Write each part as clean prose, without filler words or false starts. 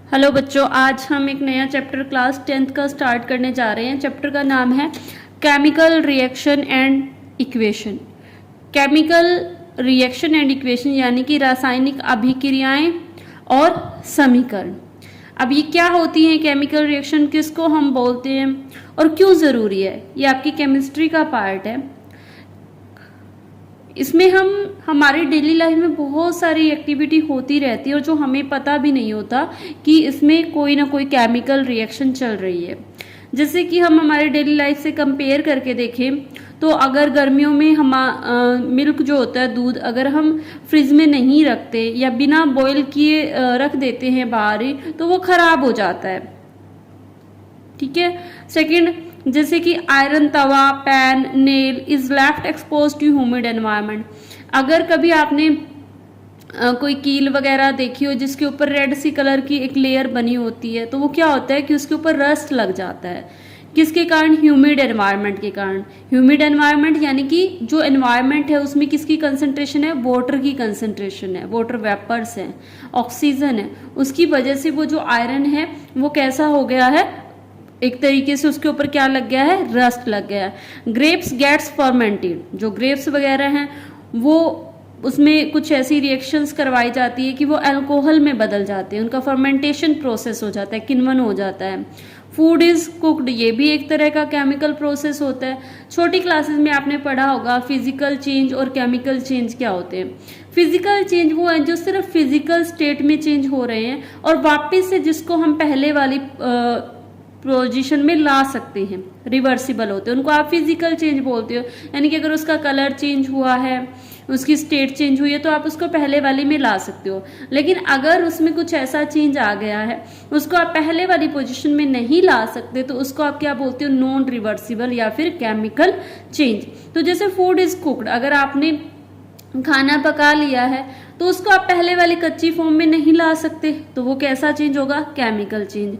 Hello बच्चों, आज हम एक नया चैप्टर क्लास 10th का स्टार्ट करने जा रहे हैं। चैप्टर का नाम है chemical reaction and equation. Chemical reaction and equation यानी कि रासायनिक अभिक्रियाएं और समीकरण। अब ये क्या होती हैं केमिकल रिएक्शन, किसको हम बोलते हैं और क्यों ज़रूरी है, ये आपकी केमिस्ट्री का पार्ट है। इसमें हम हमारी डेली लाइफ में बहुत सारी एक्टिविटी होती रहती है और जो हमें पता भी नहीं होता कि इसमें कोई ना कोई केमिकल रिएक्शन चल रही है। जैसे कि हम हमारे डेली लाइफ से कंपेयर करके देखें तो अगर गर्मियों में हम मिल्क जो होता है, दूध, अगर हम फ्रिज में नहीं रखते या बिना बॉईल किए रख देते हैं बाहर ही, तो वो खराब हो जाता है। ठीक है। सेकंड, जैसे कि आयरन तवा, pan, nail is left expose to humid environment. अगर कभी आपने कोई कील वगैरह देखी हो जिसके ऊपर रेड सी कलर की एक लेयर बनी होती है, तो वो क्या होता है कि उसके ऊपर रस्ट लग जाता है। किसके कारण? ह्यूमिड एनवायरनमेंट के कारण। ह्यूमिड एनवायरनमेंट यानी कि जो एनवायरनमेंट है उसमें किसकी कंसंट्रेशन है? वाटर की कंसंट्रेशन है, वाटर वेपर्स है, ऑक्सीजन है। उसकी वजह से वो जो आयरन है वो कैसा हो गया है, एक तरीके से उसके ऊपर क्या लग गया है? रस्ट लग गया है। ग्रेप्स गेट्स फर्मेंटेड, जो ग्रेप्स वगैरह हैं वो उसमें कुछ ऐसी रिएक्शंस करवाई जाती है कि वो अल्कोहल में बदल जाते हैं, उनका फर्मेंटेशन प्रोसेस हो जाता है, किण्वन हो जाता है। फूड इज कुक्ड, ये भी एक तरह का केमिकल प्रोसेस होता है। छोटी क्लासेस में आपने पढ़ा होगा फिजिकल चेंज और केमिकल चेंज क्या होते हैं। फिजिकल चेंज वो है जो सिर्फ फिजिकल स्टेट में चेंज हो रहे हैं और वापस से जिसको हम पहले वाली पोजीशन में ला सकते हैं, रिवर्सिबल होते हैं, उनको आप फिजिकल चेंज बोलते हो। यानी कि अगर उसका कलर चेंज हुआ है, उसकी स्टेट चेंज हुई है, तो आप उसको पहले वाली में ला सकते हो। लेकिन अगर उसमें कुछ ऐसा चेंज आ गया है उसको आप पहले वाली पोजीशन में नहीं ला सकते, तो उसको आप क्या बोलते हो? नॉन रिवर्सिबल या फिर केमिकल चेंज। तो जैसे फूड इज कुक्ड, अगर आपने खाना पका लिया है तो उसको आप पहले वाली कच्ची फॉर्म में नहीं ला सकते, तो वो कैसा चेंज होगा? Chemical change.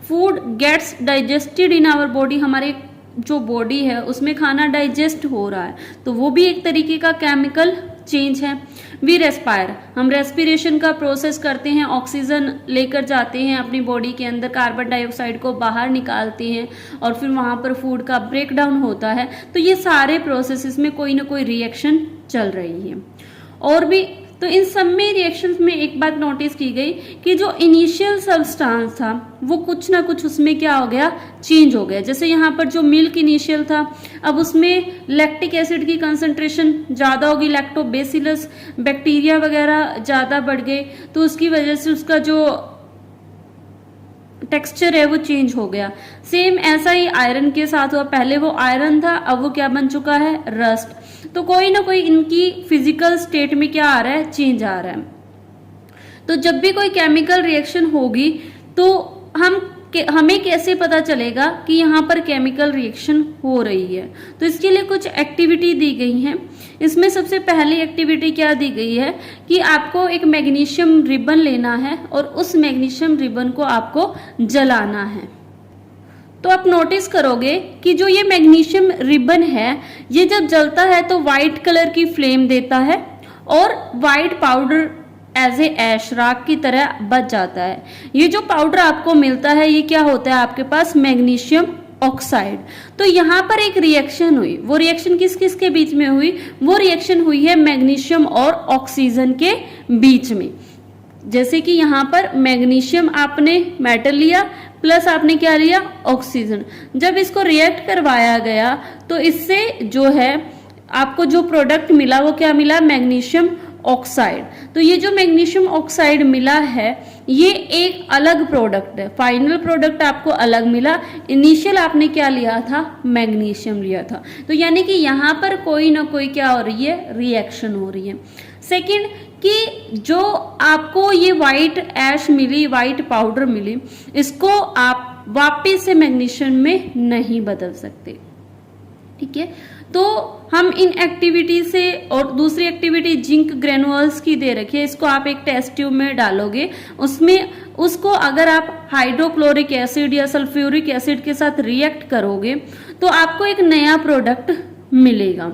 Food gets digested in our body, हमारे जो बॉडी है उसमें खाना डाइजेस्ट हो रहा है, तो वो भी एक तरीके का केमिकल चेंज है। वी रेस्पायर, हम रेस्पिरेशन का प्रोसेस करते हैं, ऑक्सीजन लेकर जाते हैं अपनी बॉडी के अंदर, कार्बन डाइऑक्साइड को बाहर निकालते हैं और फिर वहां पर फूड का ब्रेक डाउन होता है। तो ये सारे प्रोसेसेस में कोई ना कोई रिएक्शन चल रही है। और भी तो इन सब में रिएक्शंस में एक बात नोटिस की गई कि जो इनिशियल सब्सटेंस था वो कुछ ना कुछ उसमें क्या हो गया? चेंज हो गया। जैसे यहाँ पर जो मिल्क इनिशियल था, अब उसमें लैक्टिक एसिड की कंसंट्रेशन ज़्यादा होगी, लैक्टोबैसिलस बैक्टीरिया वगैरह ज़्यादा बढ़ गए, तो उसकी वजह से उसका जो टेक्सचर है वो चेंज हो गया। सेम ऐसा ही आयरन के साथ हुआ, पहले वो आयरन था, अब वो क्या बन चुका है? रस्ट। तो कोई ना कोई इनकी फिजिकल स्टेट में क्या आ रहा है? चेंज आ रहा है। तो जब भी कोई केमिकल रिएक्शन होगी तो हमें कैसे पता चलेगा कि यहाँ पर केमिकल रिएक्शन हो रही है? तो इसके लिए कुछ एक्टिविटी दी गई हैं। इसमें सबसे पहली एक्टिविटी क्या दी गई है कि आपको एक मैग्नीशियम रिबन लेना है और उस मैग्नीशियम रिबन को आपको जलाना है। तो आप नोटिस करोगे कि जो ये मैग्नीशियम रिबन है ये जब जलता है तो व्हाइट कलर की फ्लेम देता है और व्हाइट पाउडर एज ए ऐश, राख की तरह बच जाता है। ये जो पाउडर आपको मिलता है ये क्या होता है? आपके पास मैग्नीशियम ऑक्साइड। तो यहाँ पर एक रिएक्शन हुई, वो रिएक्शन किस किस के बीच में हुई? वो रिएक्शन हुई है मैग्नीशियम और ऑक्सीजन के बीच में। जैसे कि यहाँ पर मैग्नीशियम आपने मेटल लिया प्लस आपने क्या लिया? ऑक्सीजन। जब इसको रिएक्ट करवाया गया तो इससे जो है आपको जो प्रोडक्ट मिला वो क्या मिला? Magnesium oxide. तो ये जो मैग्नीशियम ऑक्साइड मिला है ये एक अलग प्रोडक्ट है, फाइनल प्रोडक्ट आपको अलग मिला। इनिशियल आपने क्या लिया था? मैग्नीशियम लिया था। तो यानी कि यहाँ पर कोई ना कोई क्या हो रही है? रिएक्शन हो रही है। सेकंड, कि जो आपको ये व्हाइट ऐश मिली, व्हाइट पाउडर मिली, इसको आप वापस से मैग्नीशियम में नहीं बदल सकते। ठीक है। तो हम इन एक्टिविटी से, और दूसरी एक्टिविटी जिंक ग्रेनुअल्स की दे रखी है, इसको आप एक टेस्ट ट्यूब में डालोगे, उसमें उसको अगर आप हाइड्रोक्लोरिक एसिड या सल्फ्यूरिक एसिड के साथ रिएक्ट करोगे तो आपको एक नया प्रोडक्ट मिलेगा।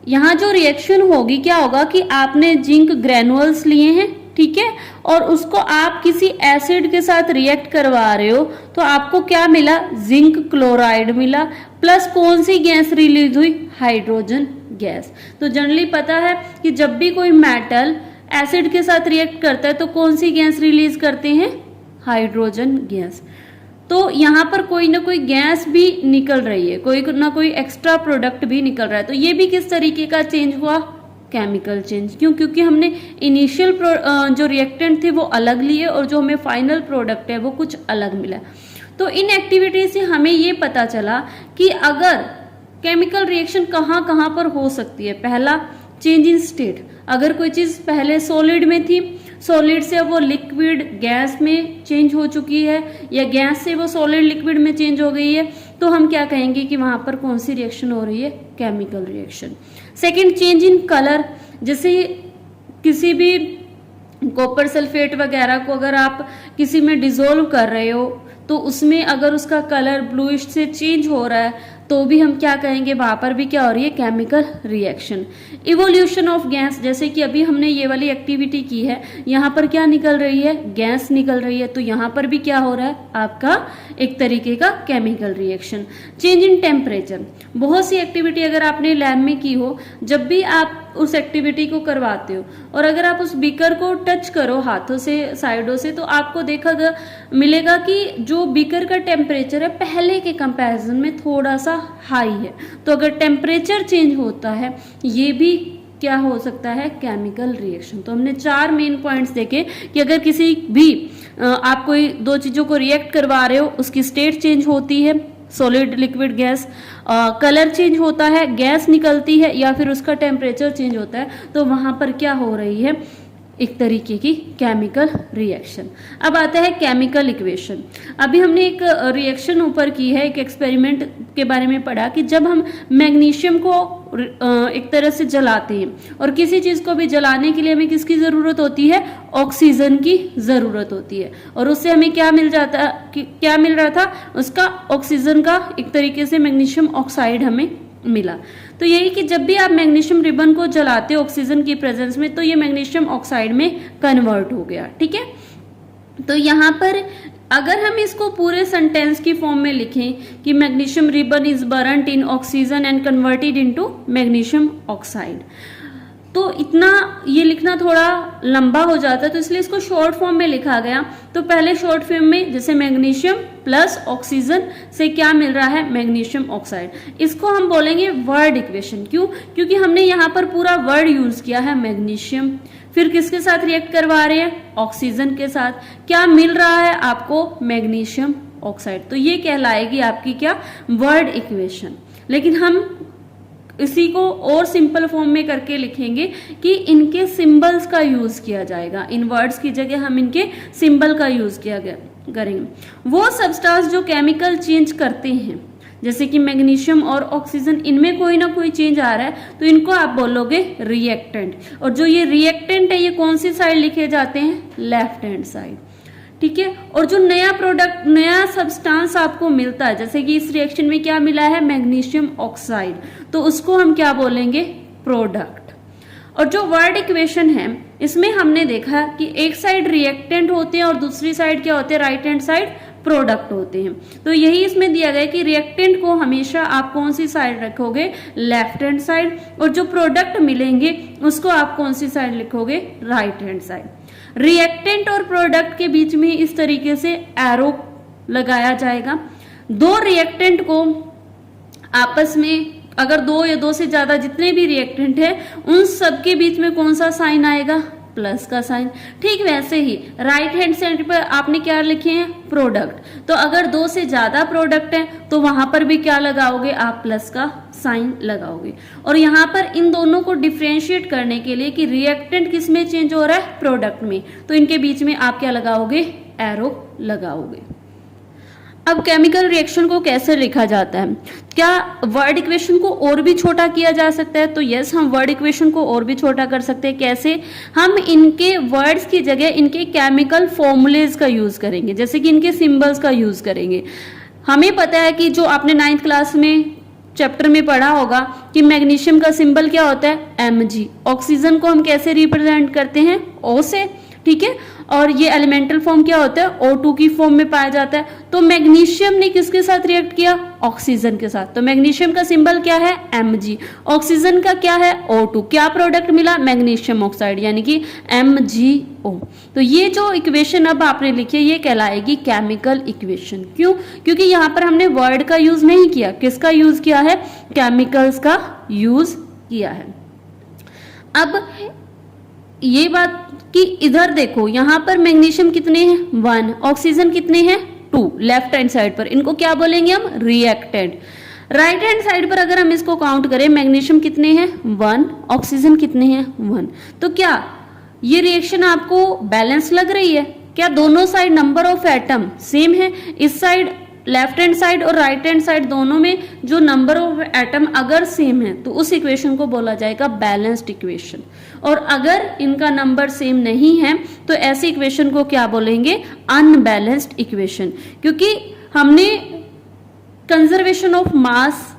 यहाँ जो रिएक्शन होगी क्या होगा कि आपने जिंक ग्रेनुअल्स लिए हैं ठीक है, और उसको आप किसी एसिड के साथ रिएक्ट करवा रहे हो तो आपको क्या मिला, जिंक क्लोराइड मिला, प्लस कौन सी गैस रिलीज हुई, हाइड्रोजन गैस। तो जनरली पता है कि जब भी कोई मेटल एसिड के साथ रिएक्ट करता है तो कौन सी गैस रिलीज करते हैं, हाइड्रोजन गैस। तो यहाँ पर कोई ना कोई गैस भी निकल रही है, कोई ना कोई एक्स्ट्रा प्रोडक्ट भी निकल रहा है। तो ये भी किस तरीके का चेंज हुआ, केमिकल चेंज। क्यों, क्योंकि हमने इनिशियल जो रिएक्टेंट थे वो अलग लिए और जो हमें फाइनल प्रोडक्ट है वो कुछ अलग मिला। तो इन एक्टिविटी से हमें ये पता चला कि अगर केमिकल रिएक्शन कहाँ कहाँ पर हो सकती है। पहला, चेंज इन स्टेट, अगर कोई चीज पहले सॉलिड में थी, सॉलिड से वो लिक्विड गैस में चेंज हो चुकी है, या गैस से वो सॉलिड लिक्विड में चेंज हो गई है, तो हम क्या कहेंगे कि वहां पर कौन सी रिएक्शन हो रही है, chemical reaction. Second, change in colour, जैसे किसी भी कॉपर सल्फेट वगैरह को अगर आप किसी में डिसोल्व कर रहे हो तो उसमें अगर उसका कलर ब्लूइश से चेंज हो रहा है तो भी हम क्या कहेंगे, वहां पर भी क्या हो रही है, chemical reaction. Evolution of gas, जैसे कि अभी हमने ये वाली एक्टिविटी की है, यहाँ पर क्या निकल रही है, गैस निकल रही है, तो यहाँ पर भी क्या हो रहा है, आपका एक तरीके का chemical reaction. Change in temperature, बहुत सी एक्टिविटी अगर आपने लैब में की हो, जब भी आप उस एक्टिविटी को करवाते हो और अगर आप उस बीकर को टच करो हाथों से, साइडों से, तो आपको देखा मिलेगा कि जो बीकर का टेम्परेचर है पहले के कंपैरिजन में थोड़ा सा हाई है। तो अगर टेम्परेचर चेंज होता है ये भी क्या हो सकता है, केमिकल रिएक्शन। तो हमने 4 मेन पॉइंट्स देखे कि अगर किसी भी आप कोई दो चीजों को रिएक्ट करवा रहे हो, उसकी स्टेट चेंज होती है, solid liquid gas, colour change होता है, गैस निकलती है, या फिर उसका टेम्परेचर चेंज होता है, तो वहां पर क्या हो रही है, एक तरीके की केमिकल रिएक्शन। अब आता है केमिकल इक्वेशन। अभी हमने एक रिएक्शन ऊपर की है, एक एक्सपेरिमेंट के बारे में पढ़ा कि जब हम मैग्नीशियम को एक तरह से जलाते हैं, और किसी चीज को भी जलाने के लिए हमें किसकी जरूरत होती है, ऑक्सीजन की जरूरत होती है, और उससे हमें क्या मिल जाता, क्या मिल रहा था, उसका ऑक्सीजन का एक तरीके से मैग्नीशियम ऑक्साइड हमें मिला। तो यही कि जब भी आप मैग्नीशियम रिबन को जलाते हो ऑक्सीजन की प्रेजेंस में, तो ये मैग्नीशियम ऑक्साइड में कन्वर्ट हो गया, ठीक है। तो यहाँ पर अगर हम इसको पूरे सेंटेंस की फॉर्म में लिखें कि magnesium ribbon is burned in oxygen and converted into magnesium oxide, तो इतना ये लिखना थोड़ा लंबा हो जाता है, तो इसलिए इसको शॉर्ट फॉर्म में लिखा गया। तो पहले शॉर्ट फॉर्म में जैसे मैग्नीशियम प्लस ऑक्सीजन से क्या मिल रहा है, मैग्नीशियम ऑक्साइड, इसको हम बोलेंगे वर्ड इक्वेशन। क्यों, क्योंकि हमने यहाँ पर पूरा वर्ड यूज किया है मैग्नीशियम, फिर किसके साथ रिएक्ट करवा रहे हैं, ऑक्सीजन के साथ, क्या मिल रहा है आपको, मैग्नीशियम ऑक्साइड। तो ये कहलाएगी आपकी क्या, वर्ड इक्वेशन। लेकिन हम इसी को और सिंपल फॉर्म में करके लिखेंगे कि इनके सिंबल्स का यूज किया जाएगा, इन वर्ड्स की जगह हम इनके सिंबल का यूज किया करेंगे। वो सब्सटेंस जो केमिकल चेंज करते हैं, जैसे कि मैग्नीशियम और ऑक्सीजन, इनमें कोई ना कोई चेंज आ रहा है, तो इनको आप बोलोगे रिएक्टेंट। और जो ये रिएक्टेंट है ये कौन सी साइड लिखे जाते हैं, लेफ्ट हैंड साइड, ठीक है। और जो नया प्रोडक्ट, नया सब्सटेंस आपको मिलता है, जैसे कि इस रिएक्शन में क्या मिला है, मैग्नीशियम ऑक्साइड, तो उसको हम क्या बोलेंगे, प्रोडक्ट। और जो वर्ड इक्वेशन है इसमें हमने देखा कि एक साइड रिएक्टेंट होते हैं और दूसरी साइड क्या होते हैं, राइट हैंड साइड प्रोडक्ट होते हैं। तो यही इसमें दिया गया है कि रिएक्टेंट को हमेशा आप कौन सी साइड रखोगे, लेफ्ट हैंड साइड, और जो प्रोडक्ट मिलेंगे उसको आप कौन सी साइड लिखोगे, राइट हैंड साइड। रिएक्टेंट और प्रोडक्ट के बीच में इस तरीके से एरो लगाया जाएगा। दो रिएक्टेंट को आपस में, अगर दो या दो से ज्यादा जितने भी रिएक्टेंट है, उन सब के बीच में कौन सा साइन आएगा, प्लस का साइन। ठीक वैसे ही राइट हैंड साइड पर आपने क्या लिखे हैं, प्रोडक्ट, तो अगर दो से ज्यादा प्रोडक्ट है तो वहां पर भी क्या लगाओगे, आप प्लस का साइन लगाओगे। और यहाँ पर इन दोनों को डिफ्रेंशिएट करने के लिए कि रिएक्टेंट किस में चेंज हो रहा है, प्रोडक्ट में, तो इनके बीच में आप क्या लगाओगे, एरो लगाओगे। अब केमिकल रिएक्शन को कैसे लिखा जाता है, क्या वर्ड इक्वेशन को और भी छोटा किया जा सकता है, तो यस, हम वर्ड इक्वेशन को और भी छोटा कर सकते हैं। कैसे, हम इनके वर्ड्स की जगह इनके केमिकल फॉर्मूलेज का यूज करेंगे, जैसे कि इनके सिंबल्स का यूज करेंगे। हमें पता है कि जो आपने 9th क्लास में चैप्टर में पढ़ा होगा कि मैग्नीशियम का सिंबल क्या होता है, Mg। ऑक्सीजन को हम कैसे रिप्रेजेंट करते हैं, O से, ठीक है। और ये एलिमेंटल फॉर्म क्या होता है, O2 की फॉर्म में पाया जाता है। तो मैग्नीशियम ने किसके साथ रिएक्ट किया, ऑक्सीजन के साथ। तो मैग्नीशियम का सिंबल क्या है, Mg। ऑक्सीजन का क्या है, O2। क्या प्रोडक्ट मिला, मैग्नीशियम ऑक्साइड, यानी कि MgO। तो ये जो इक्वेशन अब आपने लिखी है ये कहलाएगी केमिकल इक्वेशन। क्यों, क्योंकि यहाँ पर हमने वर्ड का यूज नहीं किया, किसका यूज किया है, केमिकल्स का यूज किया है। अब ये बात कि इधर देखो, यहां पर मैग्नीशियम कितने हैं, 1, ऑक्सीजन कितने हैं, 2, लेफ्ट हैंड साइड पर। इनको क्या बोलेंगे हम, रिएक्टेंट। राइट हैंड साइड पर अगर हम इसको काउंट करें, मैग्नीशियम कितने हैं, 1, ऑक्सीजन कितने हैं, 1। तो क्या ये रिएक्शन आपको बैलेंस लग रही है, क्या दोनों side number of atom same है, इस साइड लेफ्ट हैंड साइड और राइट हैंड साइड दोनों में जो नंबर ऑफ एटम अगर सेम है तो उस इक्वेशन को बोला जाएगा बैलेंस्ड इक्वेशन। और अगर इनका नंबर सेम नहीं है तो ऐसी इक्वेशन को क्या बोलेंगे, अनबैलेंस्ड इक्वेशन। क्योंकि हमने कंजर्वेशन ऑफ मास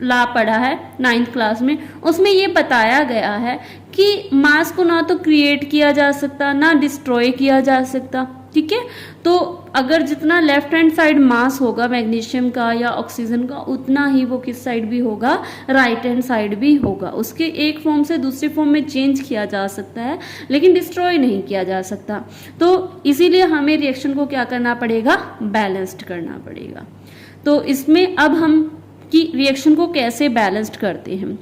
ला पढ़ा है 9th क्लास में, उसमें ये बताया गया है कि मास को ना तो क्रिएट किया जा सकता ना डिस्ट्रॉय किया जा सकता, ठीक है। तो अगर जितना लेफ्ट हैंड साइड मास होगा मैग्नीशियम का या ऑक्सीजन का, उतना ही वो किस साइड भी होगा, राइट हैंड साइड भी होगा। उसके एक फॉर्म से दूसरे फॉर्म में चेंज किया जा सकता है लेकिन डिस्ट्रॉय नहीं किया जा सकता। तो इसीलिए हमें रिएक्शन को क्या करना पड़ेगा, बैलेंस्ड करना पड़ेगा। तो इसमें अब हम कि रिएक्शन को कैसे बैलेंस्ड करते हैं,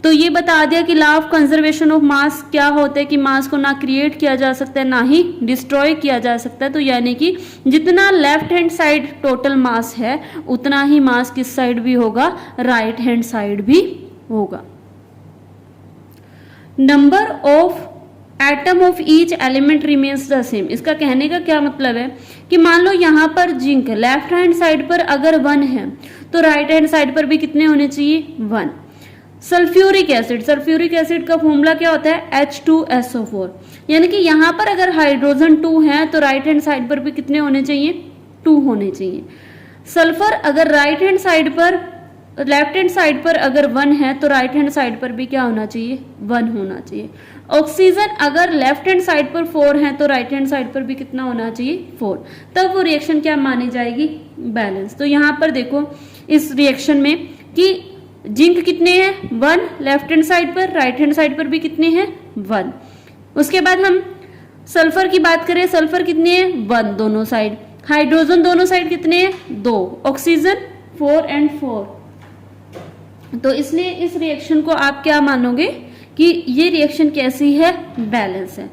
तो ये बता दिया कि law of conservation of mass क्या होता है कि मास को ना क्रिएट किया जा सकता है ना ही डिस्ट्रॉय किया जा सकता है। तो यानी कि जितना left hand side total mass है उतना ही मास किस साइड भी होगा, राइट हैंड साइड भी होगा। Number of atom of each element remains the same. इसका कहने का क्या मतलब है कि मान लो यहाँ पर जिंक लेफ्ट हैंड साइड पर अगर 1 है तो राइट हैंड साइड पर भी कितने होने चाहिए, 1। सल्फ्यूरिक एसिड, सल्फ्यूरिक एसिड का फॉर्मूला क्या होता है, H2SO4। यानी कि यहाँ पर अगर हाइड्रोजन 2 है तो राइट हैंड साइड पर भी कितने होने चाहिए, 2 होने चाहिए। सल्फर अगर राइट हैंड साइड पर, लेफ्ट हैंड साइड पर अगर 1 है तो राइट हैंड साइड पर भी क्या होना चाहिए, 1 होना चाहिए। ऑक्सीजन अगर लेफ्ट हैंड साइड पर 4 है तो राइट हैंड साइड पर भी कितना होना चाहिए, 4। तब वो रिएक्शन क्या मानी जाएगी, बैलेंस। तो यहाँ पर देखो इस रिएक्शन में कि जिंक कितने हैं, 1 लेफ्ट हैंड साइड पर, राइट हैंड साइड पर भी कितने हैं, 1। उसके बाद हम सल्फर की बात करें, सल्फर कितने हैं, 1 दोनों साइड। हाइड्रोजन दोनों साइड कितने हैं, 2। Oxygen 4 and 4। तो इसलिए इस रिएक्शन को आप क्या मानोगे कि ये रिएक्शन कैसी है, बैलेंस है।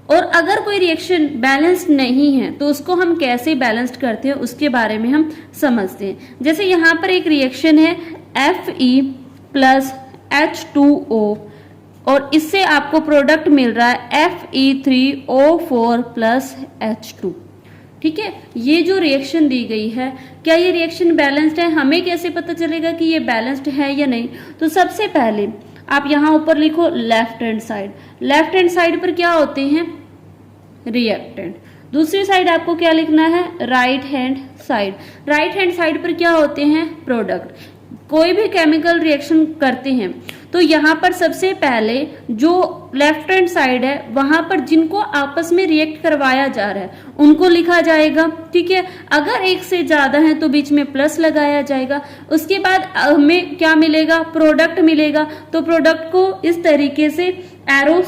और अगर कोई रिएक्शन बैलेंस्ड नहीं है तो उसको हम कैसे बैलेंस्ड करते हैं उसके बारे में हम समझते हैं। जैसे यहाँ पर एक रिएक्शन है Fe प्लस H2O और इससे आपको प्रोडक्ट मिल रहा है Fe3O4 प्लस H2, ठीक है। ये जो रिएक्शन दी गई है, क्या ये रिएक्शन बैलेंस्ड है, हमें कैसे पता चलेगा कि ये बैलेंस्ड है या नहीं। तो सबसे पहले आप यहाँ ऊपर लिखो left hand side. Left hand side पर क्या होते हैं, रिएक्टेंट। दूसरी साइड आपको क्या लिखना है, right hand side. Right hand side पर क्या होते हैं, प्रोडक्ट। कोई भी केमिकल रिएक्शन करते हैं तो यहाँ पर सबसे पहले जो लेफ्ट हैंड साइड है वहां पर जिनको आपस में रिएक्ट करवाया जा रहा है उनको लिखा जाएगा, ठीक है। अगर एक से ज्यादा है तो बीच में प्लस लगाया जाएगा। उसके बाद हमें क्या मिलेगा, प्रोडक्ट मिलेगा। तो प्रोडक्ट को इस तरीके से एरो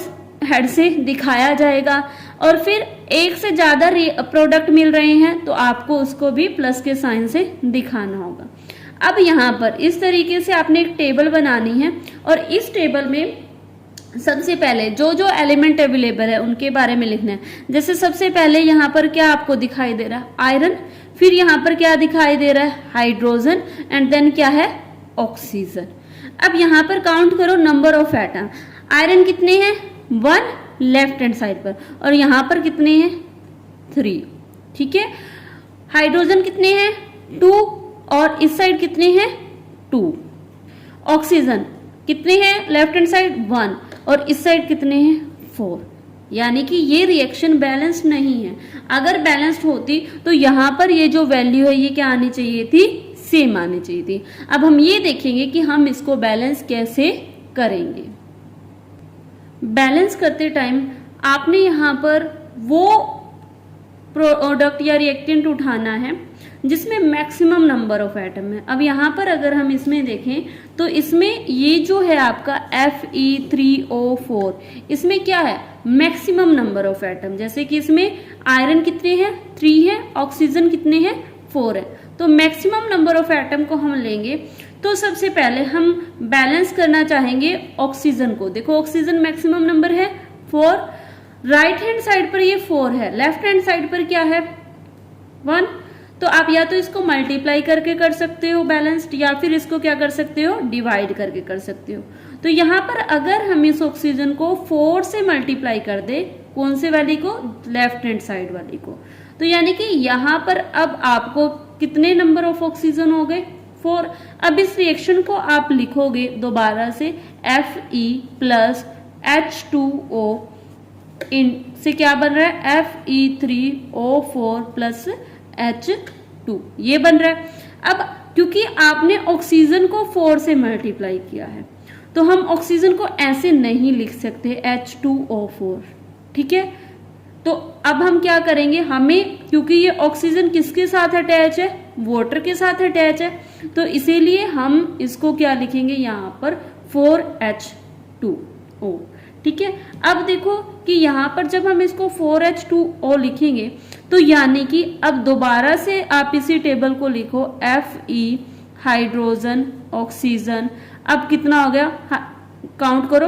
हेड से दिखाया जाएगा। और फिर एक से ज्यादा प्रोडक्ट मिल रहे हैं तो आपको उसको भी प्लस के साइन से दिखाना होगा। अब यहाँ पर इस तरीके से आपने एक टेबल बनानी है और इस टेबल में सबसे पहले जो जो एलिमेंट अवेलेबल है उनके बारे में लिखना है। जैसे सबसे पहले यहाँ पर क्या आपको दिखाई दे रहा है, आयरन। फिर यहाँ पर क्या दिखाई दे रहा है, हाइड्रोजन। एंड देन क्या है, ऑक्सीजन। अब यहाँ पर काउंट करो नंबर ऑफ एटम। आयरन कितने हैं, 1 लेफ्ट हैंड साइड पर और यहाँ पर कितने हैं, 3, ठीक है। हाइड्रोजन कितने हैं, 2 और इस साइड कितने हैं, 2। ऑक्सीजन कितने हैं, लेफ्ट हैंड साइड 1 और इस साइड कितने हैं, 4। यानी कि ये रिएक्शन बैलेंस्ड नहीं है। अगर बैलेंस्ड होती तो यहाँ पर ये जो वैल्यू है ये क्या आनी चाहिए थी, सेम आनी चाहिए थी। अब हम ये देखेंगे कि हम इसको बैलेंस कैसे करेंगे। बैलेंस करते टाइम आपने यहाँ पर वो प्रोडक्ट या रिएक्टेंट उठाना है जिसमें मैक्सिमम नंबर ऑफ एटम है। अब यहाँ पर अगर हम इसमें देखें तो इसमें ये जो है आपका Fe3O4, इसमें क्या है, मैक्सिमम नंबर ऑफ एटम। जैसे कि इसमें आयरन कितने हैं, 3 है, ऑक्सीजन कितने हैं, 4 है। तो मैक्सिमम नंबर ऑफ एटम को हम लेंगे तो सबसे पहले हम बैलेंस करना चाहेंगे ऑक्सीजन को। देखो ऑक्सीजन मैक्सिमम नंबर है 4, राइट हैंड साइड पर ये 4 है, लेफ्ट हैंड साइड पर क्या है 1। तो आप या तो इसको मल्टीप्लाई करके कर सकते हो बैलेंस्ड, या फिर इसको क्या कर सकते हो, डिवाइड करके कर सकते हो। तो यहाँ पर अगर हम इस ऑक्सीजन को 4 से मल्टीप्लाई कर दे, कौन से वाली को, लेफ्ट हैंड साइड वाली को, तो यानी कि यहाँ पर अब आपको कितने नंबर ऑफ ऑक्सीजन हो गए, 4। अब इस रिएक्शन को आप लिखोगे दोबारा से Fe प्लस H2O से क्या बन रहा है, Fe3O4 प्लस H2, ये बन रहा है। अब क्योंकि आपने ऑक्सीजन को 4 से मल्टीप्लाई किया है तो हम ऑक्सीजन को ऐसे नहीं लिख सकते H2O4, ठीक है। तो अब हम क्या करेंगे, हमें क्योंकि ये ऑक्सीजन किसके साथ अटैच है, वाटर के साथ अटैच है, तो इसीलिए हम इसको क्या लिखेंगे यहाँ पर 4H2O, ठीक है। अब देखो कि यहाँ पर जब हम इसको 4H2O लिखेंगे तो यानी कि अब दोबारा से आप इसी टेबल को लिखो Fe हाइड्रोजन ऑक्सीजन, अब कितना हो गया, काउंट करो,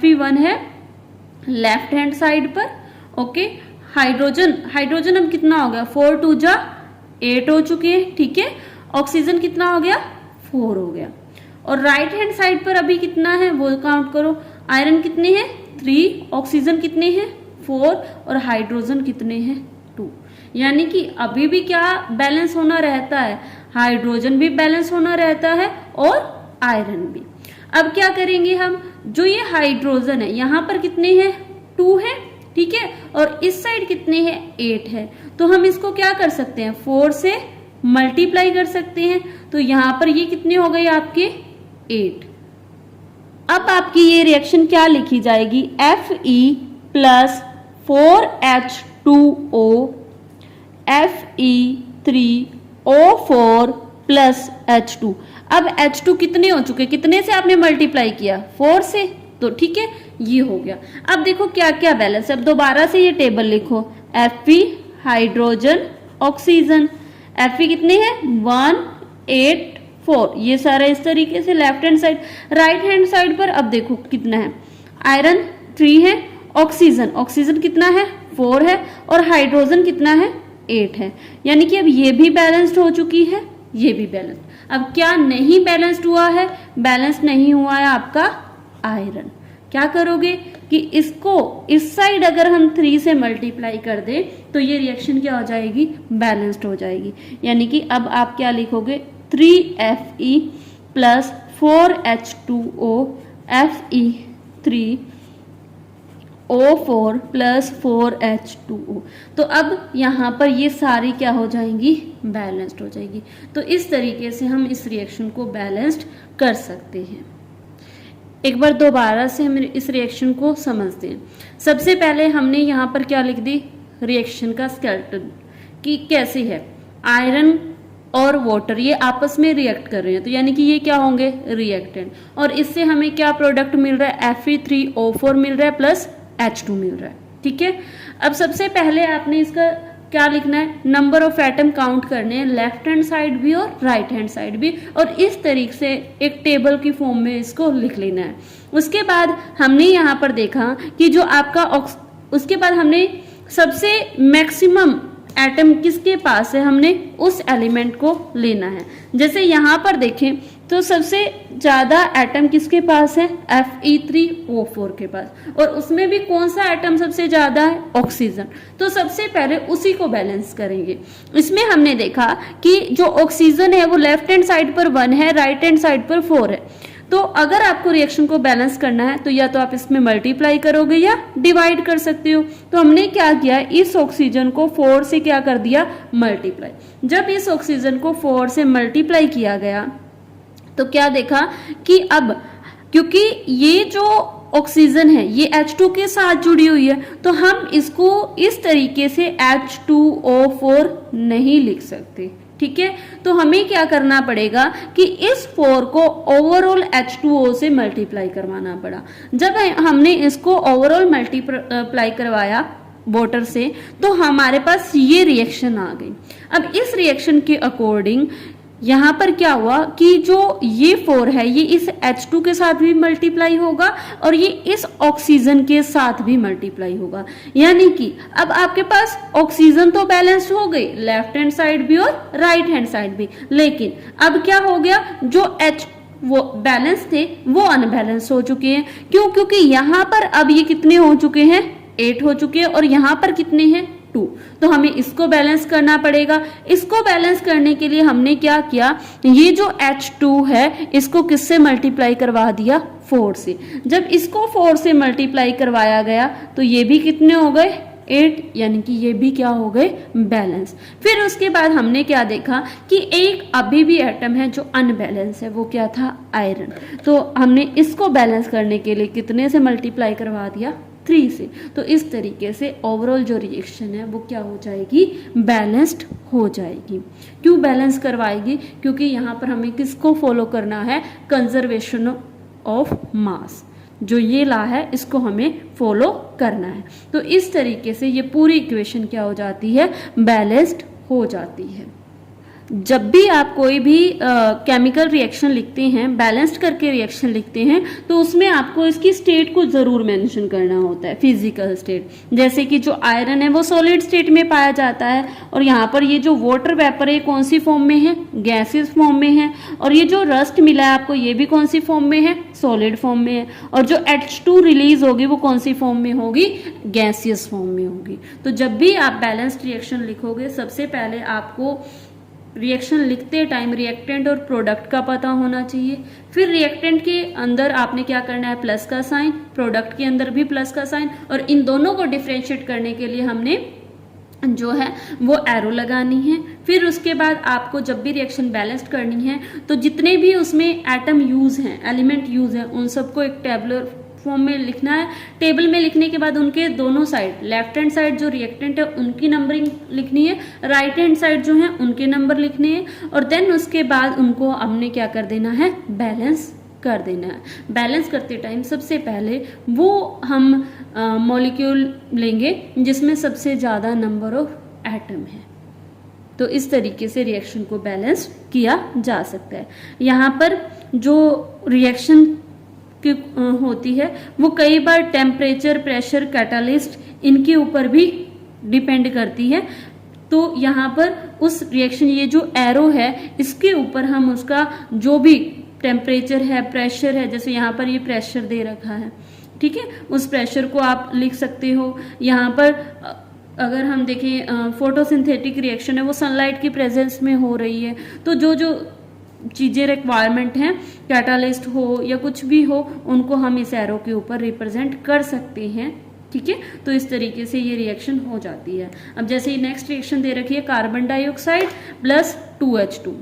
Fe1 है लेफ्ट हैंड साइड पर, ओके। हाइड्रोजन अब कितना हो गया, 4 2 जा 8 हो चुके हैं, ठीक है। ऑक्सीजन कितना हो गया, 4 हो गया। और राइट हैंड साइड पर अभी कितना है वो काउंट करो, आयरन कितने हैं 3, ऑक्सीजन कितने हैं 4, और हाइड्रोजन कितने हैं 2। यानी कि अभी भी क्या बैलेंस होना रहता है, हाइड्रोजन भी बैलेंस होना रहता है और आयरन भी। अब क्या करेंगे हम, जो ये हाइड्रोजन है यहाँ पर कितने हैं 2 है, ठीक है, और इस साइड कितने हैं 8 है, तो हम इसको क्या कर सकते हैं 4 से मल्टीप्लाई कर सकते हैं। तो यहाँ पर ये कितने हो गए आपके 8। अब आपकी ये रिएक्शन क्या लिखी जाएगी, Fe plus 4H2O Fe3O4 plus H2। अब H2 कितने हो चुके, कितने से आपने मल्टीप्लाई किया 4 से, तो ठीक है ये हो गया। अब देखो क्या क्या बैलेंस है, अब दोबारा से ये टेबल लिखो, Fe हाइड्रोजन ऑक्सीजन, Fe कितने हैं 1 8 4, ये सारा इस तरीके से left hand side. Right hand side पर अब देखो कितना है, आयरन 3 है, ऑक्सीजन कितना है 4 है, और हाइड्रोजन कितना है 8 है। यानी कि अब ये भी बैलेंस्ड हो चुकी है, ये भी बैलेंस। अब क्या नहीं बैलेंस्ड हुआ है, बैलेंस नहीं हुआ है आपका आयरन। क्या करोगे कि इसको इस साइड अगर हम 3 से मल्टीप्लाई कर दे तो ये रिएक्शन क्या हो जाएगी, बैलेंस्ड हो जाएगी। यानी कि अब आप क्या लिखोगे 3Fe plus 4H2O Fe3O4 plus 4H2O। तो अब यहाँ पर ये सारी क्या हो जाएंगी, बैलेंस्ड हो जाएगी। तो इस तरीके से हम इस रिएक्शन को बैलेंस्ड कर सकते हैं। एक बार दोबारा से हम इस रिएक्शन को समझते हैं। सबसे पहले हमने यहाँ पर क्या लिख दी, रिएक्शन का स्केलेटन कि कैसे है, आयरन और वाटर ये आपस में रिएक्ट कर रहे हैं, तो यानी कि ये क्या होंगे रिएक्टेंट, और इससे हमें क्या प्रोडक्ट मिल रहा है Fe3O4 मिल रहा है प्लस H2 मिल रहा है, ठीक है। अब सबसे पहले आपने इसका क्या लिखना है, नंबर ऑफ एटम काउंट करने हैं, लेफ्ट हैंड साइड भी और राइट हैंड साइड भी, और इस तरीके से एक टेबल की फॉर्म में इसको लिख लेना है। उसके बाद हमने यहाँ पर देखा कि जो आपका उसके बाद हमने सबसे मैक्सिमम एटम किसके पास है, हमने उस एलिमेंट को लेना है। जैसे यहाँ पर देखें तो सबसे ज्यादा एटम किसके पास है, Fe3O4 के पास, और उसमें भी कौन सा एटम सबसे ज्यादा है, ऑक्सीजन। तो सबसे पहले उसी को बैलेंस करेंगे। इसमें हमने देखा कि जो ऑक्सीजन है वो लेफ्ट हैंड साइड पर 1 है, राइट हैंड साइड पर 4 है। तो अगर आपको रिएक्शन को बैलेंस करना है तो या तो आप इसमें मल्टीप्लाई करोगे या डिवाइड कर सकते हो। तो हमने क्या किया, इस ऑक्सीजन को 4 से क्या कर दिया, मल्टीप्लाई। जब इस ऑक्सीजन को 4 से मल्टीप्लाई किया गया तो क्या देखा कि अब क्योंकि ये जो ऑक्सीजन है ये H2 के साथ जुड़ी हुई है, तो हम इसको इस तरीके से H2O4 नहीं लिख सकते, ठीक है। तो हमें क्या करना पड़ेगा कि इस 4 को ओवरऑल H2O से मल्टीप्लाई करवाना पड़ा। जब हमने इसको ओवरऑल मल्टीप्लाई करवाया वाटर से, तो हमारे पास ये रिएक्शन आ गई। अब इस रिएक्शन के अकॉर्डिंग यहाँ पर क्या हुआ कि जो ये 4 है ये इस H2 के साथ भी मल्टीप्लाई होगा और ये इस ऑक्सीजन के साथ भी मल्टीप्लाई होगा। यानी कि अब आपके पास ऑक्सीजन तो बैलेंस हो गई, लेफ्ट हैंड साइड भी और राइट हैंड साइड भी, लेकिन अब क्या हो गया, जो वो बैलेंस थे वो अनबैलेंस हो चुके हैं। क्यों? क्योंकि यहाँ पर अब ये कितने हो चुके हैं, 8 हो चुके हैं, और यहाँ पर कितने हैं, 2। तो हमें इसको बैलेंस करना पड़ेगा। इसको बैलेंस करने के लिए हमने क्या किया, ये जो H2 है इसको किससे मल्टीप्लाई करवा दिया, 4 से। जब इसको 4 से मल्टीप्लाई करवाया गया तो ये भी कितने हो गए, 8, यानी कि ये भी क्या हो गए, बैलेंस। फिर उसके बाद हमने क्या देखा कि एक अभी भी एटम है जो अनबैलेंस है, वो क्या था, आयरन। तो हमने इसको बैलेंस करने के लिए कितने से मल्टीप्लाई करवा दिया, 3 से। तो इस तरीके से ओवरऑल जो रिएक्शन है वो क्या हो जाएगी, बैलेंस्ड हो जाएगी। क्यों बैलेंस करवाएगी, क्योंकि यहाँ पर हमें किसको फॉलो करना है, कंजर्वेशन ऑफ मास। जो ये ला है इसको हमें फॉलो करना है। तो इस तरीके से ये पूरी इक्वेशन क्या हो जाती है, बैलेंस्ड हो जाती है। जब भी आप कोई भी केमिकल रिएक्शन लिखते हैं, बैलेंस्ड करके रिएक्शन लिखते हैं, तो उसमें आपको इसकी स्टेट को जरूर मेंशन करना होता है, फिजिकल स्टेट। जैसे कि जो आयरन है वो सॉलिड स्टेट में पाया जाता है, और यहाँ पर ये जो वाटर वेपर है कौन सी फॉर्म में है, गैसियस फॉर्म में है। और ये जो रस्ट मिला है आपको ये भी कौन सी फॉर्म में है, सॉलिड फॉर्म में है। और जो H2 रिलीज होगी वो कौन सी फॉर्म में होगी, गैसियस फॉर्म में होगी। तो जब भी आप बैलेंस्ड रिएक्शन लिखोगे, सबसे पहले आपको रिएक्शन लिखते टाइम रिएक्टेंट और प्रोडक्ट का पता होना चाहिए। फिर रिएक्टेंट के अंदर आपने क्या करना है, प्लस का साइन, प्रोडक्ट के अंदर भी प्लस का साइन, और इन दोनों को डिफरेंशिएट करने के लिए हमने जो है वो एरो लगानी है। फिर उसके बाद आपको जब भी रिएक्शन बैलेंस्ड करनी है तो जितने भी उसमें एटम यूज हैं, एलिमेंट यूज हैं, उन सबको एक टेबुलर फॉर्म में लिखना है। टेबल में लिखने के बाद उनके दोनों साइड, लेफ्ट हैंड साइड जो रिएक्टेंट है उनकी नंबरिंग लिखनी है, राइट हैंड साइड जो है उनके नंबर लिखने हैं, और देन उसके बाद उनको हमने क्या कर देना है, बैलेंस कर देना है। बैलेंस करते टाइम सबसे पहले वो हम मॉलिक्यूल लेंगे जिसमें सबसे ज़्यादा नंबर ऑफ एटम है। तो इस तरीके से रिएक्शन को बैलेंस किया जा सकता है। यहाँ पर जो रिएक्शन की होती है वो कई बार टेम्परेचर, प्रेशर, कैटालिस्ट इनके ऊपर भी डिपेंड करती है। तो यहाँ पर उस रिएक्शन, ये जो एरो है इसके ऊपर हम उसका जो भी टेम्परेचर है, प्रेशर है, जैसे यहाँ पर ये प्रेशर दे रखा है, ठीक है, उस प्रेशर को आप लिख सकते हो। यहाँ पर अगर हम देखें फोटोसिंथेटिक रिएक्शन है वो सनलाइट की प्रेजेंस में हो रही है, तो जो जो चीज़ें रिक्वायरमेंट हैं, कैटालिस्ट हो या कुछ भी हो, उनको हम इस एरो के ऊपर रिप्रेजेंट कर सकते हैं, ठीक है। तो इस तरीके से ये रिएक्शन हो जाती है। अब जैसे ये नेक्स्ट रिएक्शन दे रखी है कार्बन डाइऑक्साइड प्लस 2H2,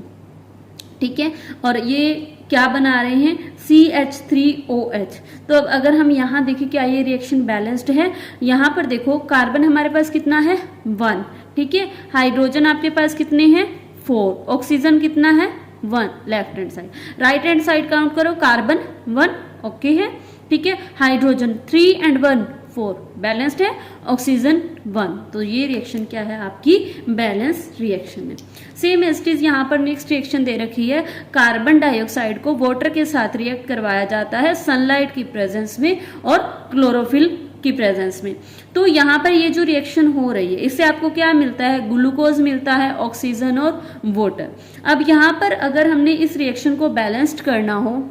ठीक है, और ये क्या बना रहे हैं, CH3OH। तो अब अगर हम यहाँ देखें क्या ये रिएक्शन बैलेंस्ड है, यहाँ पर देखो कार्बन हमारे पास कितना है, 1, ठीक है, हाइड्रोजन आपके पास कितने हैं, 4, ऑक्सीजन कितना है, 1, left hand side, right hand side count करो, कार्बन 1, ओके है, ठीक है, हाइड्रोजन 3 and 1 4, बैलेंस्ड है, ऑक्सीजन 1। तो ये रिएक्शन क्या है, आपकी बैलेंस रिएक्शन है। सेम एस्टीज यहाँ पर नेक्स्ट रिएक्शन दे रखी है, कार्बन डाइऑक्साइड को वाटर के साथ रिएक्ट करवाया जाता है सनलाइट की प्रेजेंस में और क्लोरोफिल की प्रेजेंस में। तो यहाँ पर ये जो रिएक्शन हो रही है इससे आपको क्या मिलता है, ग्लूकोज मिलता है, ऑक्सीजन और वाटर। अब यहाँ पर अगर हमने इस रिएक्शन को बैलेंस्ड करना हो,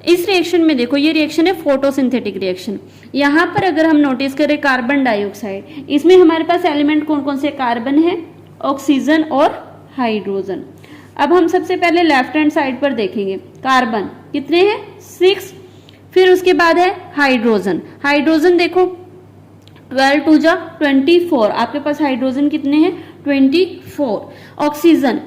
इस रिएक्शन में देखो ये रिएक्शन है फोटोसिंथेटिक रिएक्शन। यहाँ पर अगर हम नोटिस करें कार्बन डाइऑक्साइड, इसमें हमारे पास एलिमेंट कौन कौन से, कार्बन है, ऑक्सीजन और हाइड्रोजन। अब हम सबसे पहले लेफ्ट हैंड साइड पर देखेंगे, कार्बन कितने हैं, 6, फिर उसके बाद है हाइड्रोजन। हाइड्रोजन देखो 12 2 जा 24, आपके पास हाइड्रोजन कितने हैं, 24। ऑक्सीजन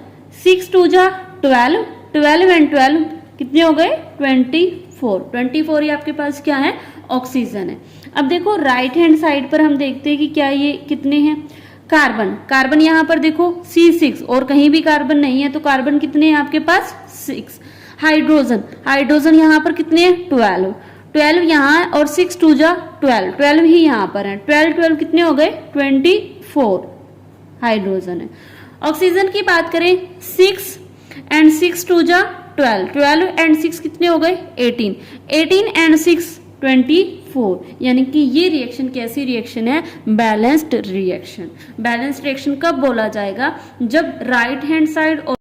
6 2 जा 12, 12 and 12 कितने हो गए, 24। 24 ये आपके पास क्या है, ऑक्सीजन है। अब देखो राइट हैंड साइड पर हम देखते हैं कि क्या ये कितने हैं, कार्बन, कार्बन यहाँ पर देखो C6 और कहीं भी कार्बन नहीं है, तो कार्बन कितने हैं आपके पास 6। हाइड्रोजन, हाइड्रोजन यहाँ पर कितने हैं 12 यहाँ और 6 2 जा 12 ही यहाँ पर है, 12 कितने हो गए 24 हाइड्रोजन है। ऑक्सीजन की बात करें 6 एंड 6 2 जा 12 एंड 6 कितने हो गए 18 एंड 6 24, यानी कि ये रिएक्शन कैसी रिएक्शन है, बैलेंस्ड रिएक्शन। बैलेंस्ड रिएक्शन कब बोला जाएगा, जब राइट हैंड साइड और